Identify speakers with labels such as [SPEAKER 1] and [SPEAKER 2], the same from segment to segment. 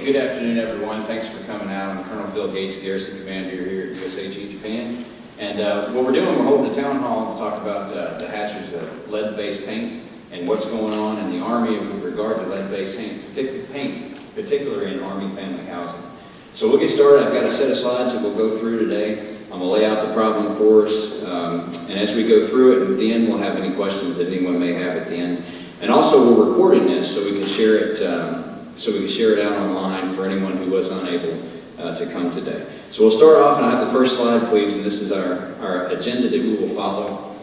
[SPEAKER 1] good afternoon, everyone. Thanks for coming out. I'm Colonel Phil Gates, Garrison Commander here at USAG Japan. And what we're doing, we're holding a town hall to talk about the hazards of lead-based paint and what's going on in the Army with regard to lead-based paint, particularly in Army family housing. So we'll get started. I've got a set of slides that we'll go through today. I'm going to lay out the problem for us, and as we go through it, at the end we'll have any questions that anyone may have at the end. And also we're recording this so we can share it. Out online for anyone who was unable to come today. So we'll start off, and I have the first slide, please, and this is our agenda that we will follow.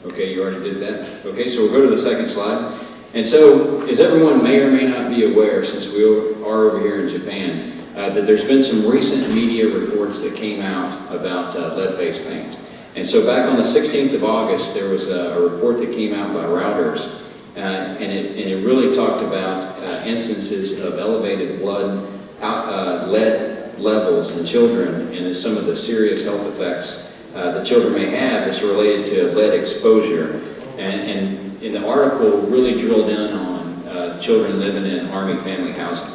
[SPEAKER 1] Okay, you already did that. Okay, so we'll go to the second slide. And so, as everyone may or may not be aware, since we are over here in Japan, that there's been some recent media reports that came out about lead-based paint. And so back on the 16th of August, there was a report that came out by Reuters, and it really talked about instances of elevated lead levels in children and some of the serious health effects that children may have that's related to lead exposure. And in the article really drilled in on children living in Army family housing.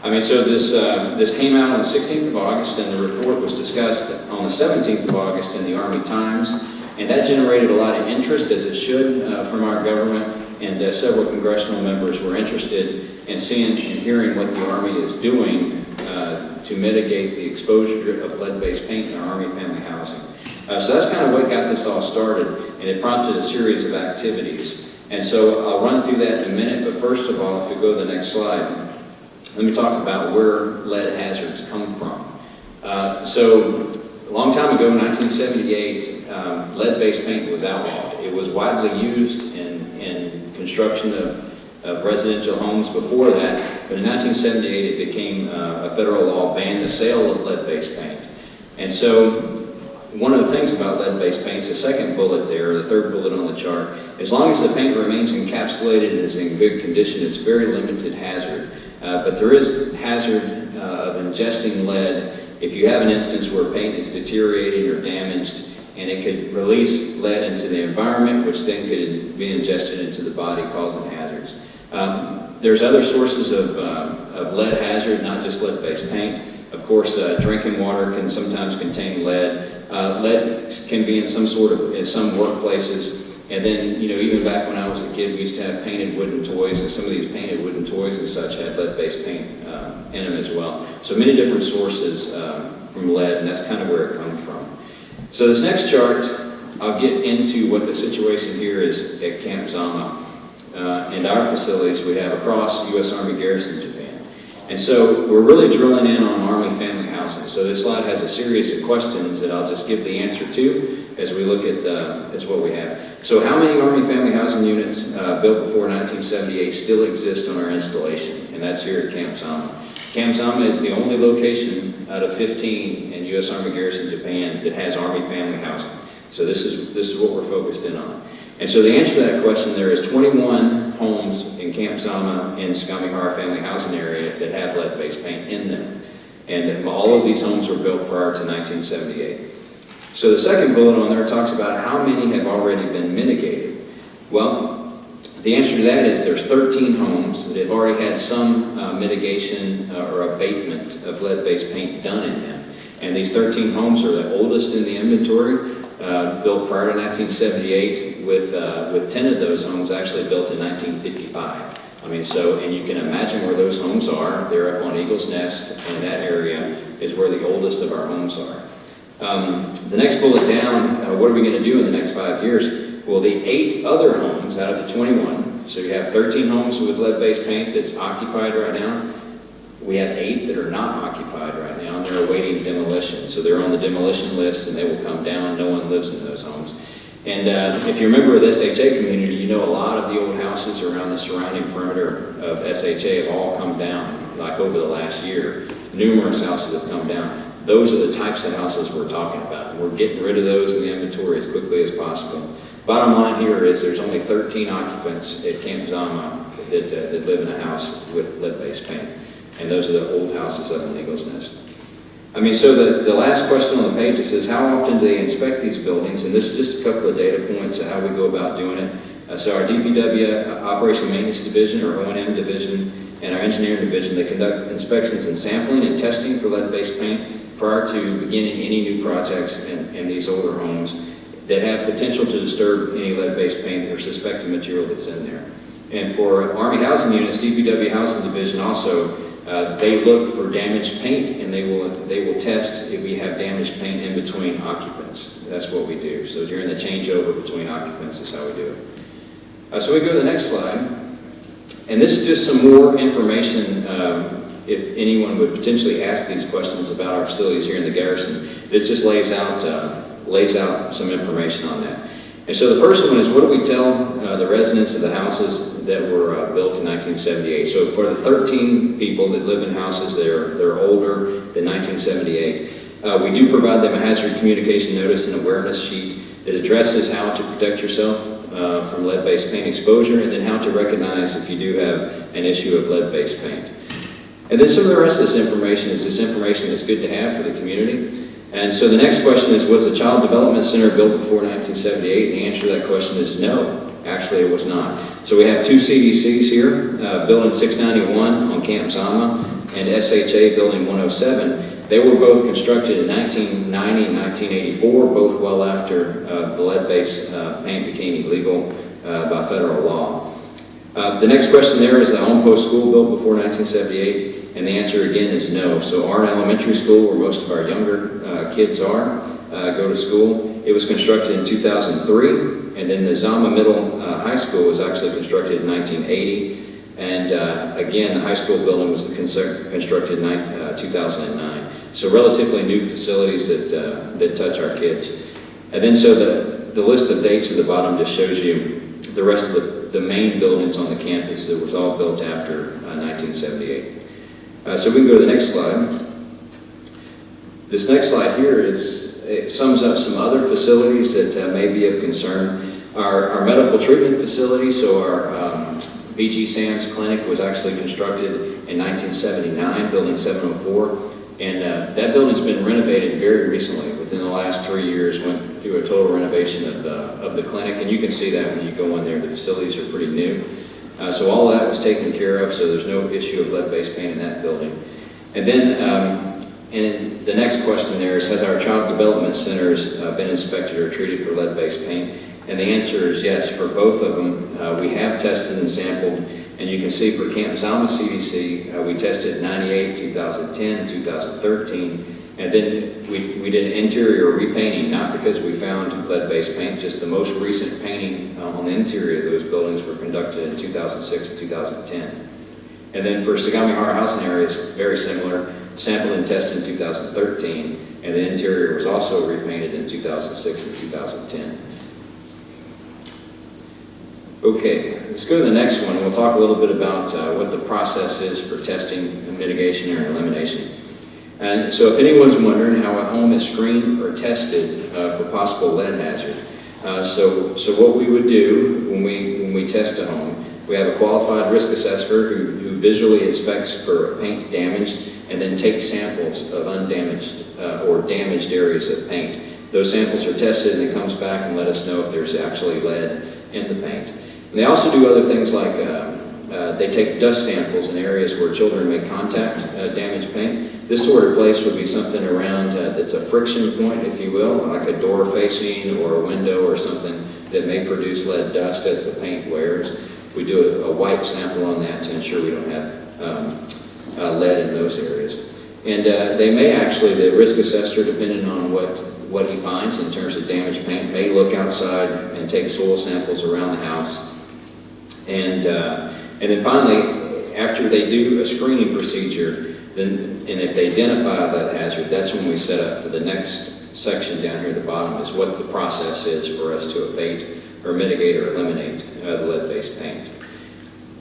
[SPEAKER 1] I mean, so this came out on the 16th of August, and the report was discussed on the 17th of August in the Army Times, and that generated a lot of interest, as it should, from our government, and several congressional members were interested in seeing and hearing what the Army is doing to mitigate the exposure of lead-based paint in our Army family housing. So that's kind of what got this all started, and it prompted a series of activities. And so I'll run through that in a minute, but first of all, if we go to the next slide, let me talk about where lead hazards come from. So a long time ago, in 1978, lead-based paint was outlawed. It was widely used in construction of residential homes before that, but in 1978 it became a federal law banning the sale of lead-based paint. And so one of the things about lead-based paint is the second bullet there, the third bullet on the chart. As long as the paint remains encapsulated and is in good condition, it's very limited hazard. But there is hazard of ingesting lead if you have an instance where paint is deteriorating or damaged, and it could release lead into the environment, which then could be ingested into the body, causing hazards. There's other sources of lead hazard, not just lead-based paint. Of course, drinking water can sometimes contain lead. Lead can be in some workplaces. And then, you know, even back when I was a kid, we used to have painted wooden toys, and some of these painted wooden toys and such had lead-based paint in them as well. So many different sources from lead, and that's kind of where it comes from. So this next chart, I'll get into what the situation here is at Camp Zama and our facilities we have across U.S. Army Garrison Japan. And so we're really drilling in on Army family housing. So this slide has a series of questions that I'll just give the answer to as we look at what we have. So how many Army family housing units built before 1978 still exist on our installation? And that's here at Camp Zama. Camp Zama is the only location out of 15 in U.S. Army Garrison Japan that has Army family housing. So this is what we're focused in on. And so the answer to that question, there is 21 homes in Camp Zama in Sagamihara family housing area that have lead-based paint in them. And all of these homes were built prior to 1978. So the second bullet on there talks about how many have already been mitigated. Well, the answer to that is there's 13 homes that have already had some mitigation or abatement of lead-based paint done in them. And these 13 homes are the oldest in the inventory, built prior to 1978, with 10 of those homes actually built in 1955. I mean, so, and you can imagine where those homes are. They're up on Eagle's Nest, and that area is where the oldest of our homes are. The next bullet down, what are we going to do in the next 5 years? Well, the 8 other homes out of the 21, so you have 13 homes with lead-based paint that's occupied right now. We have 8 that are not occupied right now, and they're awaiting demolition. So they're on the demolition list, and they will come down. No one lives in those homes. And if you're a member of the SHA community, you know a lot of the old houses around the surrounding perimeter of SHA have all come down, like over the last year. Numerous houses have come down. Those are the types of houses we're talking about. We're getting rid of those in the inventory as quickly as possible. Bottom line here is there's only 13 occupants at Camp Zama that live in a house with lead-based paint. And those are the old houses up in Eagle's Nest. I mean, so the last question on the page, it says, how often do they inspect these buildings? And this is just a couple of data points of how we go about doing it. So our DPW Operation Maintenance Division, or O&M Division, and our engineering division, they conduct inspections and sampling and testing for lead-based paint prior to beginning any new projects in these older homes that have potential to disturb any lead-based paint or suspected material that's in there. And for Army housing units, DPW Housing Division also, they look for damaged paint, and they will test if we have damaged paint in between occupants. That's what we do. So during the changeover between occupants is how we do it. So we go to the next slide, and this is just some more information if anyone would potentially ask these questions about our facilities here in the Garrison. This just lays out some information on that. And so the first one is, what do we tell the residents of the houses that were built in 1978? So for the 13 people that live in houses that are older than 1978, we do provide them a hazard communication notice and awareness sheet that addresses how to protect yourself from lead-based paint exposure, and then how to recognize if you do have an issue of lead-based paint. And then some of the rest of this information is this information that's good to have for the community. And so the next question is, was the Child Development Center built before 1978? The answer to that question is no. Actually, it was not. So we have two CDCs here, Building 691 on Camp Zama and SHA Building 107. They were both constructed in 1990 and 1984, both well after the lead-based paint became illegal by federal law. The next question there is, the Home Post School built before 1978? And the answer again is no. So Arn Elementary School, where most of our younger kids go to school, it was constructed in 2003. And then the Zama Middle High School was actually constructed in 1980. And again, the high school building was constructed in 2009. So relatively new facilities that touch our kids. And then so the list of dates at the bottom just shows you the rest of the main buildings on the campus that was all built after 1978. So we can go to the next slide. This next slide here it sums up some other facilities that may be of concern. Our medical treatment facility, so our BG Sands Clinic was actually constructed in 1979, Building 704. And that building's been renovated very recently. Within the last 3 years, went through a total renovation of the clinic. And you can see that when you go in there. The facilities are pretty new. So all of that was taken care of, so there's no issue of lead-based paint in that building. And then and the next question there is, has our child development centers been inspected or treated for lead-based paint? And the answer is yes, for both of them. We have tested and sampled, and you can see for Camp Zama CDC, we tested 98, 2010, 2013, and then we did interior repainting, not because we found lead-based paint, just the most recent painting on the interior of those buildings were conducted in 2006 and 2010. And then for Sagamihara housing area, it's very similar, sampled and tested in 2013, and the interior was also repainted in 2006 and 2010. Okay, let's go to the next one. We'll talk a little bit about what the process is for testing and mitigation or elimination. And so if anyone's wondering how a home is screened or tested for possible lead hazard, so what we would do when we test a home, we have a qualified risk assessor who visually inspects for paint damage and then takes samples of undamaged or damaged areas of paint. Those samples are tested and it comes back and let us know if there's actually lead in the paint. And they also do other things like they take dust samples in areas where children may contact damaged paint. This sort of place would be something around that's a friction point, if you will, like a door facing or a window or something that may produce lead dust as the paint wears. We do a wipe sample on that to ensure we don't have lead in those areas. And they may actually, the risk assessor, depending on what he finds in terms of damaged paint, may look outside and take soil samples around the house. And then finally, after they do a screening procedure, and if they identify that hazard, that's when we set up for the next section down here at the bottom, is what the process is for us to abate or mitigate or eliminate the lead-based paint.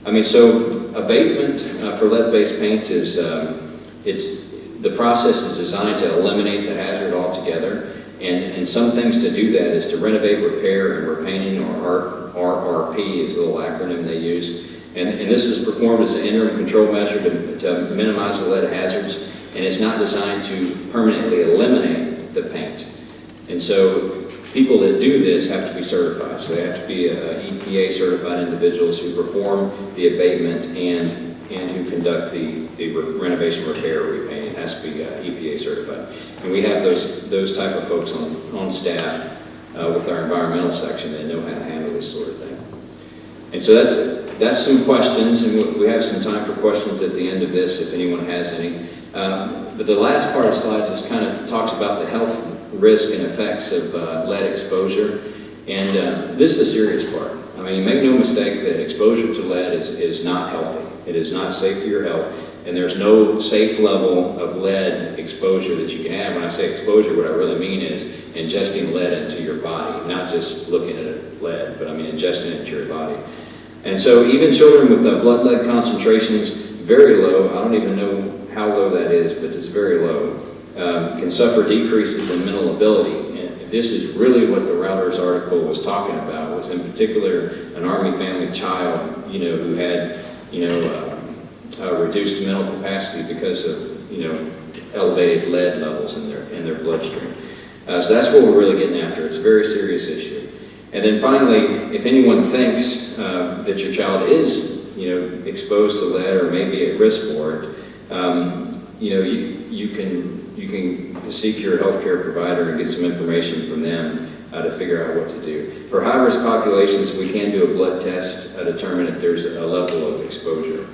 [SPEAKER 1] I mean, so abatement for lead-based paint is, the process is designed to eliminate the hazard altogether. And some things to do that is to renovate, repair, and repainting, or RRP is the little acronym they use. And this is performed as an interim control measure to minimize the lead hazards, and it's not designed to permanently eliminate the paint. And so people that do this have to be certified. So they have to be EPA certified individuals who perform the abatement and and who conduct the renovation, repair, or repaint. It has to be EPA certified. And we have those type of folks on staff with our environmental section that know how to handle this sort of thing. And so that's some questions, and we have some time for questions at the end of this if anyone has any. But the last part of the slides just kind of talks about the health risk and effects of lead exposure. And this is a serious part. I mean, make no mistake that exposure to lead is not healthy. It is not safe for your health. And there's no safe level of lead exposure that you can have. When I say exposure, what I really mean is ingesting lead into your body, not just looking at lead, but I mean ingesting it into your body. And so even children with blood lead concentrations very low, I don't even know how low that is, but it's very low, can suffer decreases in mental ability. And this is really what the Routers article was talking about, was in particular an Army family child, who had, reduced mental capacity because of, elevated lead levels in their bloodstream. So that's what we're really getting after. It's a very serious issue. And then finally, if anyone thinks that your child is, exposed to lead or maybe at risk for it, you can seek your healthcare provider and get some information from them to figure out what to do. For high-risk populations, we can do a blood test to determine if there's a level of exposure.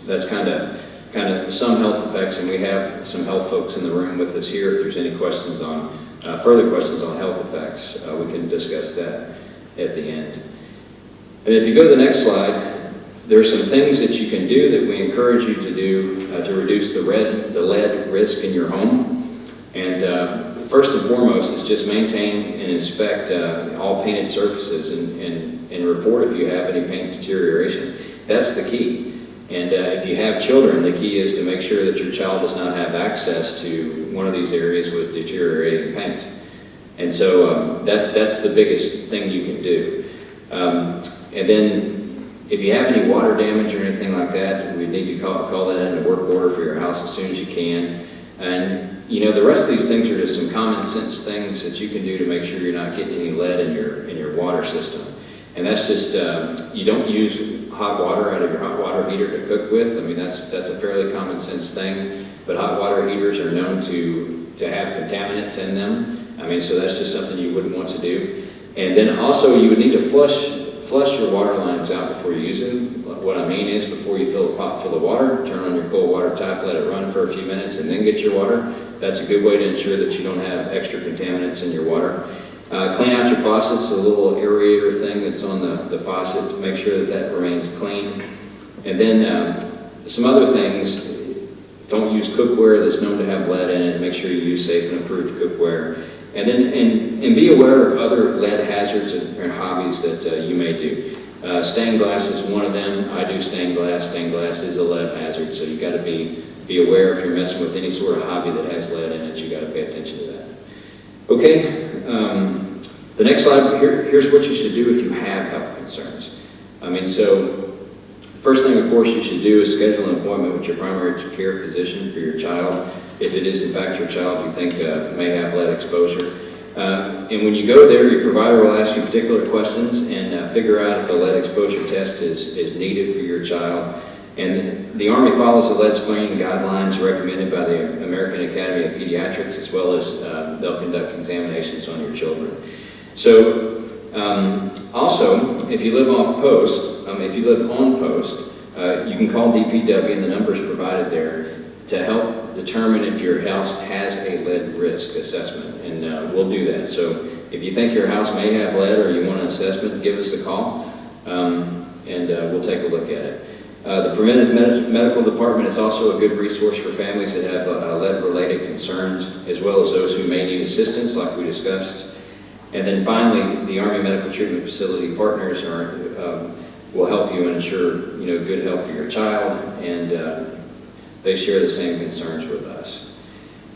[SPEAKER 1] That's kind of some health effects, and we have some health folks in the room with us here. If there's any questions on further questions on health effects, we can discuss that at the end. And if you go to the next slide, there are some things that you can do that we encourage you to do to reduce the lead risk in your home. And first and foremost is just maintain and inspect all painted surfaces and report if you have any paint deterioration. That's the key. And if you have children, the key is to make sure that your child does not have access to one of these areas with deteriorating paint. And so that's the biggest thing you can do. And then if you have any water damage or anything like that, we need to call that into work order for your house as soon as you can. And the rest of these things are just some common sense things that you can do to make sure you're not getting any lead in your water system. And that's just you don't use hot water out of your hot water heater to cook with. I mean, that's a fairly common sense thing. But hot water heaters are known to have contaminants in them. I mean, so that's just something you wouldn't want to do. And then also you would need to flush your water lines out before you use them. What I mean is before you fill a pot full of water, turn on your cold water tap, let it run for a few minutes, and then get your water. That's a good way to ensure that you don't have extra contaminants in your water. Clean out your faucets, a little aerator thing that's on the faucet to make sure that remains clean. And then some other things, don't use cookware that's known to have lead in it. Make sure you use safe and approved cookware. And then and be aware of other lead hazards and hobbies that you may do. Stained glass is one of them. I do stained glass. Stained glass is a lead hazard, so you got to be aware if you're messing with any sort of hobby that has lead in it. You got to pay attention to that. Okay. The next slide. Here's what you should do if you have health concerns. I mean, so first thing, of course, you should do is schedule an appointment with your primary care physician for your child. If it is, in fact, your child you think may have lead exposure. And when you go there, your provider will ask you particular questions and figure out if the lead exposure test is needed for your child. And the Army follows the lead screening guidelines recommended by the American Academy of Pediatrics, as well as they'll conduct examinations on your children. So also, if you live off post, if you live on post, you can call DPW, and the number is provided there, to help determine if your house has a lead risk assessment, and we'll do that. So if you think your house may have lead or you want an assessment, give us a call, and we'll take a look at it. The Preventive Medical Department is also a good resource for families that have lead-related concerns, as well as those who may need assistance, like we discussed. And then finally, the Army Medical Treatment Facility partners will help you ensure good health for your child, and they share the same concerns with us.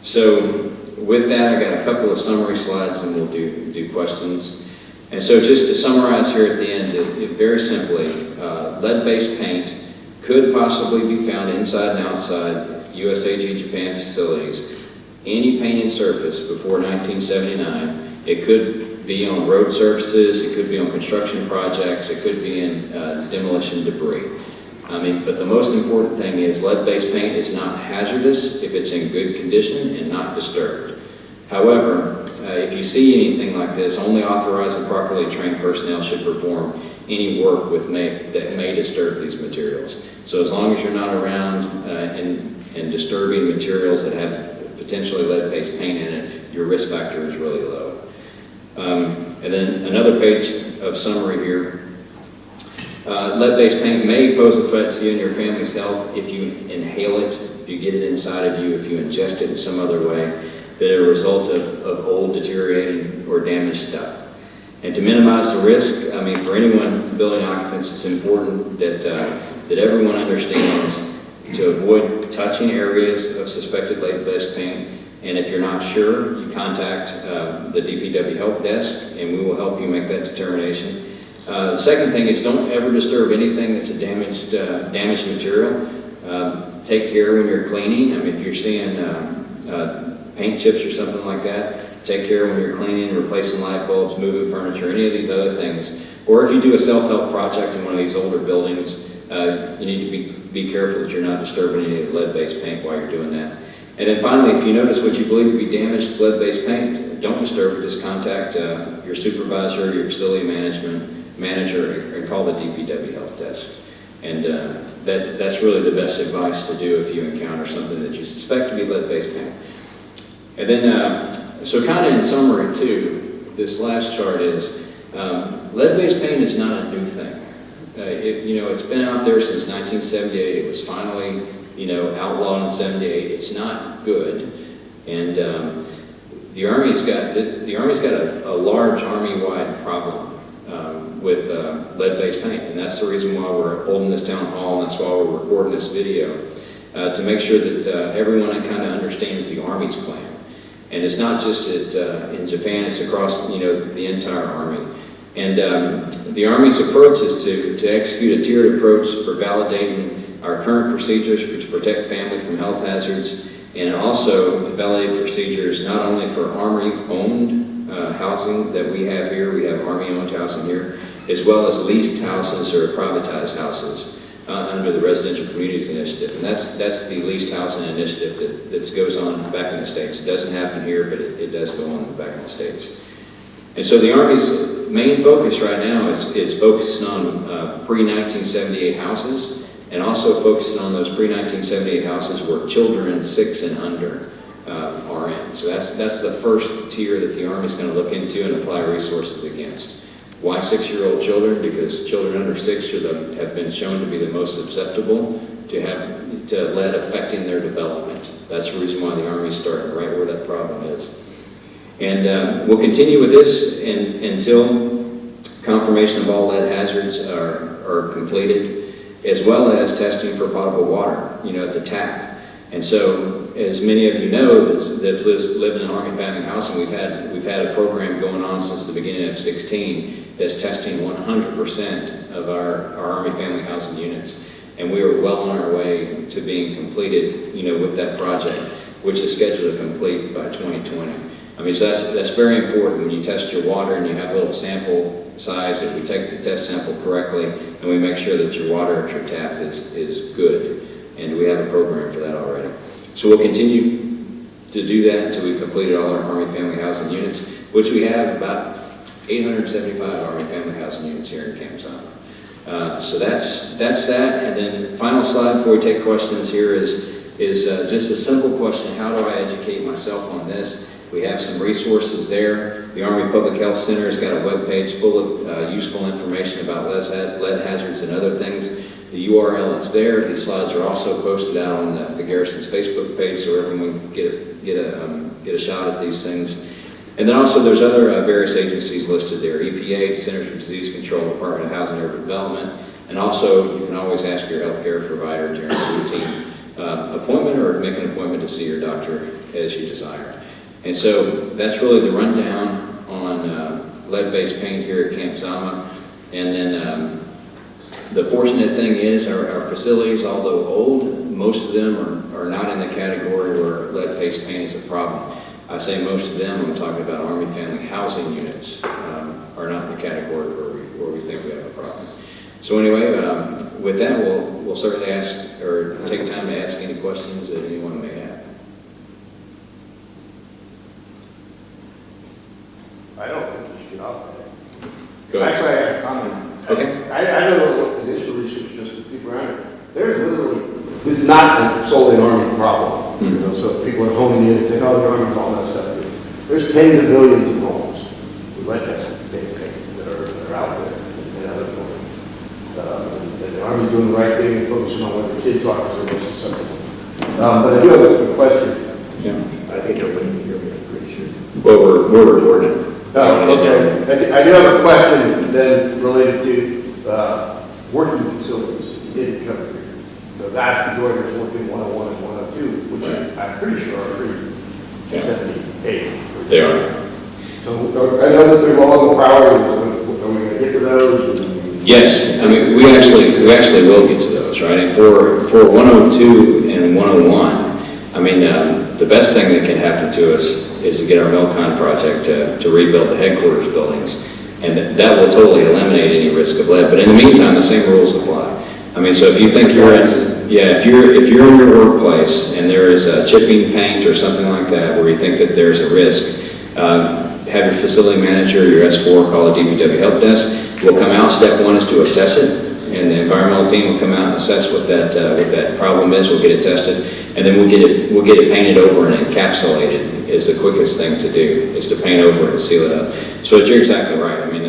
[SPEAKER 1] So with that, I got a couple of summary slides, and we'll do questions. And so just to summarize here at the end, very simply, lead-based paint could possibly be found inside and outside USAG Japan facilities. Any painted surface before 1979. It could be on road surfaces, it could be on construction projects, it could be in demolition debris. But the most important thing is lead-based paint is not hazardous if it's in good condition and not disturbed. However, if you see anything like this, only authorized and properly trained personnel should perform any work that may disturb these materials. So as long as you're not around and disturbing materials that have potentially lead-based paint in it, your risk factor is really low. And then another page of summary here. Lead-based paint may pose a threat to you and your family's health if you inhale it, if you get it inside of you, if you ingest it in some other way, that are a result of old, deteriorating, or damaged stuff. And to minimize the risk, for anyone, building occupants, it's important that everyone understands to avoid touching areas of suspected lead-based paint. And if you're not sure, you contact the DPW help desk, and we will help you make that determination. The second thing is don't ever disturb anything that's a damaged material. Take care when you're cleaning. If you're seeing paint chips or something like that, take care when you're cleaning, replacing light bulbs, moving furniture, any of these other things. Or if you do a self-help project in one of these older buildings, you need to be careful that you're not disturbing any lead-based paint while you're doing that. And then finally, if you notice what you believe to be damaged lead-based paint, don't disturb it. Just contact your supervisor, your facility manager, and call the DPW help desk. And that's really the best advice to do if you encounter something that you suspect to be lead-based paint. And then, so kind of in summary too, this last chart is lead-based paint is not a new thing. It's been out there since 1978. It was finally, outlawed in 78. It's not good, and the Army's got a large Army-wide problem with lead-based paint, and that's the reason why we're holding this town hall, and that's why we're recording this video to make sure that everyone kind of understands the Army's plan. And it's not just in Japan; it's across the entire Army. And the Army's approach is to execute a tiered approach for validating our current procedures to protect families from health hazards, and also validate procedures not only for Army-owned housing that we have here, we have Army-owned housing here, as well as leased houses or privatized houses under the Residential Communities Initiative. And that's the leased housing initiative that goes on back in the States. It doesn't happen here, but it does go on back in the States. And so the Army's main focus right now is focusing on pre-1978 houses, and also focusing on those pre-1978 houses where children 6 and under are in. So that's the first tier that the Army's going to look into and apply resources against. Why 6-year-old children? Because children under 6 have been shown to be the most susceptible to lead affecting their development. That's the reason why the Army's starting right where that problem is. And we'll continue with this until confirmation of all lead hazards are completed, as well as testing for potable water, at the tap. And so, as many of you know that live in Army family housing, we've had a program going on since the beginning of 2016 that's testing 100% of our Army family housing units. And we are well on our way to being completed, with that project, which is scheduled to complete by 2020. So that's very important when you test your water and you have a little sample size, that we take the test sample correctly and we make sure that your water at your tap is good. And we have a program for that already. So we'll continue to do that until we've completed all our Army family housing units, which we have about 875 Army family housing units here in Camp Zama. So that's that. And then final slide before we take questions here is just a simple question: how do I educate myself on this? We have some resources there. The Army Public Health Center has got a webpage full of useful information about lead hazards and other things. The URL is there. These slides are also posted out on the Garrison's Facebook page, so everyone can get a shot at these things. And then also there's other various agencies listed there: EPA, Centers for Disease Control, Department of Housing and Urban Development, and also you can always ask your healthcare provider during a routine appointment, or make an appointment to see your doctor as you desire. And so that's really the rundown on lead-based paint here at Camp Zama. And then the fortunate thing is our facilities, although old, most of them are not in the category where lead-based paint is a problem. I say most of them, I'm talking about Army family housing units, are not in the category where we think we have a problem. So anyway, with that, we'll we'll certainly ask, or take time to ask any questions that anyone may have.
[SPEAKER 2] I don't think you should opt that.
[SPEAKER 1] Go ahead.
[SPEAKER 2] Actually, I have a comment.
[SPEAKER 1] Okay.
[SPEAKER 2] I don't know what initial research just with people around it. There's literally, this is not solely an Army problem. You know, so people are honing in and saying, oh, the Army's all that stuff. There's tens of millions of homes with lead testing that are out there and other places. And the Army's doing the right thing and focusing on what the kids are, so this is something. But I do have a question.
[SPEAKER 1] Yeah.
[SPEAKER 2] I think everybody can hear me, I'm pretty sure.
[SPEAKER 1] Well, we're recording.
[SPEAKER 2] Oh, okay. I do have a question then related to working facilities. You didn't cover here. The vast majority is working 101 and 102, which I'm pretty sure are pretty 78.
[SPEAKER 1] They are.
[SPEAKER 2] So I know that they're all the priorities. Are we going to get to those?
[SPEAKER 1] Yes, I mean, we actually will get to those, right? And for 102 and 101, I mean, the best thing that can happen to us is to get our Milcon project to rebuild the headquarters buildings, and that will totally eliminate any risk of lead. But in the meantime, the same rules apply. I mean, so if you think you're in, if you're in your workplace and there is chipping paint or something like that where you think that there's a risk, have your facility manager, your S4, call the DPW help desk. We'll come out. Step one is to assess it, and the environmental team will come out and assess what that problem is. We'll get it tested, and then we'll get it painted over and encapsulated. Is the quickest thing to do, is to paint over it and seal it up. So you're exactly right. I mean,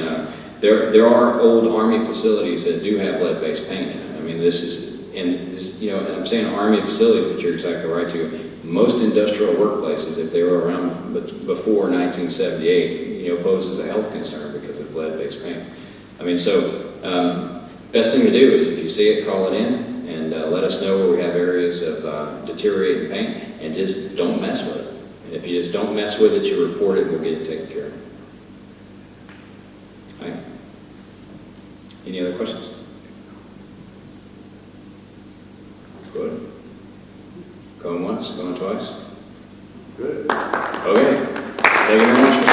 [SPEAKER 1] there are old Army facilities that do have lead-based paint in it. I mean, I'm saying Army facilities, but you're exactly right too. Most industrial workplaces, if they were around before 1978, pose as a health concern because of lead-based paint. I mean, so best thing to do is if you see it, call it in and let us know where we have areas of deteriorating paint, and just don't mess with it. If you just don't mess with it, you report it, we'll get it taken care of. All right. Any other questions? Good. Going once, going twice?
[SPEAKER 2] Good.
[SPEAKER 1] Okay. Thank you very much.